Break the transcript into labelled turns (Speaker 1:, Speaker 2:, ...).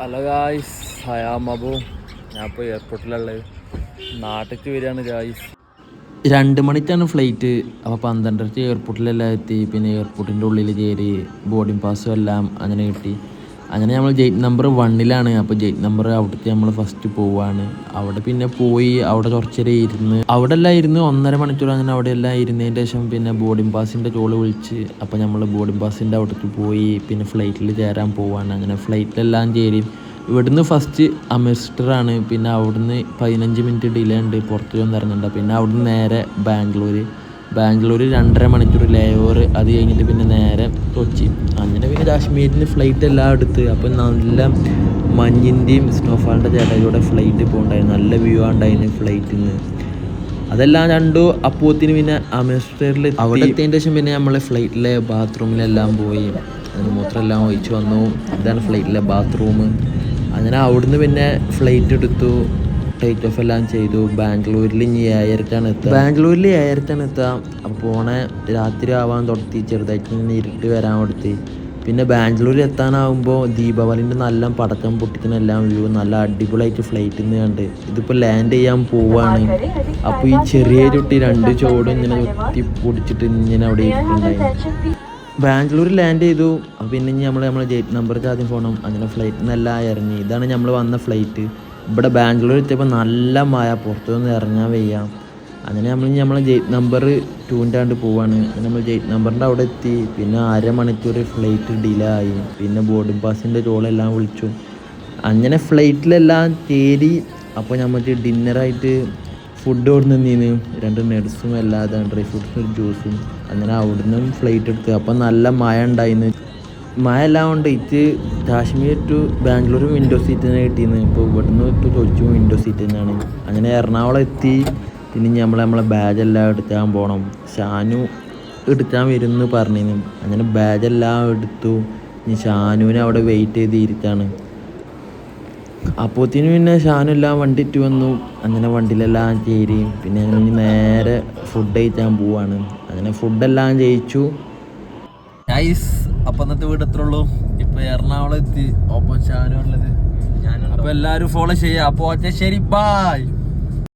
Speaker 1: Hello guys, ഹയാം Abu. ഞാൻ ഇപ്പോൾ എയർപോർട്ടിലുള്ളത്. നാട്ടിലേക്ക് വരികയാണ് ഗായ്സ്. 2 മണിക്കാണ് ഫ്ലൈറ്റ്. അപ്പോൾ 12:30 എയർപോർട്ടിലെല്ലാം എത്തി. പിന്നെ എയർപോർട്ടിൻ്റെ ഉള്ളിൽ കയറി ബോർഡിംഗ് പാസും എല്ലാം അങ്ങനെ കിട്ടി. അങ്ങനെ നമ്മൾ ഗേറ്റ് നമ്പർ 1 അപ്പോൾ ഗേറ്റ് നമ്പർ അവിടേക്ക് നമ്മൾ ഫസ്റ്റ് പോവാണ്. അവിടെ പിന്നെ പോയി അവിടെ കുറച്ചേരം ഇരുന്ന് അവിടെ എല്ലാം ഇരുന്ന് 1.5 മണിക്കൂർ അങ്ങനെ അവിടെ എല്ലാം ഇരുന്നതിന് ശേഷം പിന്നെ ബോർഡിംഗ് പാസിൻ്റെ ചോള് വിളിച്ച് അപ്പോൾ നമ്മൾ ബോർഡിംഗ് പാസിൻ്റെ അവിടേക്ക് പോയി. പിന്നെ ഫ്ലൈറ്റിൽ കയറാൻ പോവാണ്. അങ്ങനെ ഫ്ലൈറ്റിലെല്ലാം കയറി. ഇവിടുന്ന് ഫസ്റ്റ് അമൃത്സറാണ്. പിന്നെ അവിടുന്ന് 15 മിനിറ്റ് ഡിലേ ഉണ്ട്, പുറത്ത് വന്ന് ഇറങ്ങണ്ട. പിന്നെ അവിടുന്ന് നേരെ ബാംഗ്ലൂർ 2.5 മണിക്കൂർ ലേ ഓവർ. അത് കഴിഞ്ഞിട്ട് പിന്നെ നേരെ കൊച്ചി. അങ്ങനെ പിന്നെ കാശ്മീരിന് ഫ്ലൈറ്റ് എല്ലാം എടുത്ത്. അപ്പം നല്ല മഞ്ഞിൻ്റെയും സ്നോഫാളിൻ്റെ ചേട്ടയിലൂടെ ഫ്ലൈറ്റ് പോകുന്നുണ്ടായിരുന്നു. നല്ല വ്യൂ ഉണ്ടായിരുന്നു ഫ്ലൈറ്റിൽ നിന്ന്. അതെല്ലാം കണ്ടു. അപ്പോത്തിന് പിന്നെ അമൃത്സറിൽ അവിടെ എത്തിയതിന് ശേഷം പിന്നെ നമ്മൾ ഫ്ലൈറ്റിലെ ബാത്റൂമിലെല്ലാം പോയി. അതിന് മൂത്രമെല്ലാം ഒഴിച്ച് വന്നു. ഇതാണ് ഫ്ലൈറ്റിലെ ബാത്റൂം. അങ്ങനെ അവിടുന്ന് പിന്നെ ഫ്ലൈറ്റ് എടുത്തു, ടേക്ക് ഓഫ് എല്ലാം ചെയ്തു. ബാംഗ്ലൂരിൽ ഇനി 7:30 എത്തുക. അപ്പോൾ പോണേ രാത്രി ആവാൻ തുടത്തി, ചെറുതായിട്ട് ഇങ്ങനെ ഇരുട്ട് വരാൻ കൊടുത്തി. പിന്നെ ബാംഗ്ലൂരിൽ എത്താനാകുമ്പോൾ ദീപാവലിൻ്റെ നല്ല പടക്കം പൊട്ടിക്കുന്നെല്ലാം വ്യൂ നല്ല അടിപൊളിയായിട്ട് ഫ്ലൈറ്റിൽ നിന്ന് കണ്ട്. ഇതിപ്പോൾ ലാൻഡ് ചെയ്യാൻ പോവാണ്. അപ്പോൾ ഈ ചെറിയ ചുട്ടി 2 ചോടും ഇങ്ങനെ ഒത്തി പൊടിച്ചിട്ട് ഇങ്ങനെ അവിടെ ഇരിക്കുന്നുണ്ടായിരുന്നു. ബാംഗ്ലൂർ ലാൻഡ് ചെയ്തു. പിന്നെ ഇനി നമ്മളെ ഗേറ്റ് നമ്പർക്ക് ആദ്യം പോകണം. അങ്ങനെ ഫ്ലൈറ്റിൽ നിന്നെല്ലാം ഇറങ്ങി. ഇതാണ് നമ്മൾ വന്ന ഫ്ലൈറ്റ്. ഇവിടെ ബാംഗ്ലൂർ എത്തിയപ്പോൾ നല്ല മഴ, പുറത്തൊന്നും ഇറങ്ങാൻ വയ്യ. അങ്ങനെ നമ്മളെ ഗേറ്റ് നമ്പർ 2 പോവാണ്. അങ്ങനെ നമ്മൾ ഗേറ്റ് നമ്പറിൻ്റെ അവിടെ എത്തി. പിന്നെ 1/2 മണിക്കൂർ ഫ്ലൈറ്റ് ഡിലേ ആയി. പിന്നെ ബോർഡിംഗ് പാസിൻ്റെ ചോളെല്ലാം വിളിച്ചു. അങ്ങനെ ഫ്ലൈറ്റിലെല്ലാം കയറി. അപ്പോൾ നമുക്ക് ഡിന്നറായിട്ട് ഫുഡ് കൊടുന്ന് നിന്നീന് 2 നട്സും അല്ലാതെ ഡ്രൈ ഫ്രൂട്ട്സും ജ്യൂസും. അങ്ങനെ അവിടുന്ന് ഫ്ലൈറ്റ് എടുത്ത്. അപ്പം നല്ല മഴ ഉണ്ടായിരുന്നു. മഴ എല്ലാം കൊണ്ട് ഇത് Kashmir to Bangalore window seat തന്നെ കിട്ടിയിരുന്നു. ഇപ്പോൾ ഇവിടുന്ന് ചോദിച്ചു വിൻഡോ സീറ്റ് തന്നെയാണ്. അങ്ങനെ എറണാകുളം എത്തി. പിന്നെ നമ്മളെ ബാഗെല്ലാം എടുക്കാൻ പോകണം. ഷാനു എടുക്കാൻ വരുമെന്ന് പറഞ്ഞിരുന്നു. അങ്ങനെ ബാഗെല്ലാം എടുത്തു. ഇനി ഷാനുവിനെ അവിടെ വെയിറ്റ് ചെയ്ത് ഇരിക്കുകയാണ്. അപ്പോഴത്തേന് പിന്നെ ഷാനെല്ലാം വണ്ടി ഇട്ട് വന്നു. അങ്ങനെ വണ്ടിയിലെല്ലാം കയറി. പിന്നെ ഞങ്ങൾ നേരെ ഫുഡ് കഴിക്കാൻ പോവാണ്. അങ്ങനെ ഫുഡെല്ലാം കഴിച്ചു. അപ്പം ഇന്നത്തെ വീട് എത്ര ഉള്ളൂ. ഇപ്പം എറണാകുളം എത്തി. ഒപ്പം ഷാനു ഉള്ളത്. അപ്പോൾ എല്ലാവരും ഫോളോ ചെയ്യാം. അപ്പോൾ ശരി, ബൈ.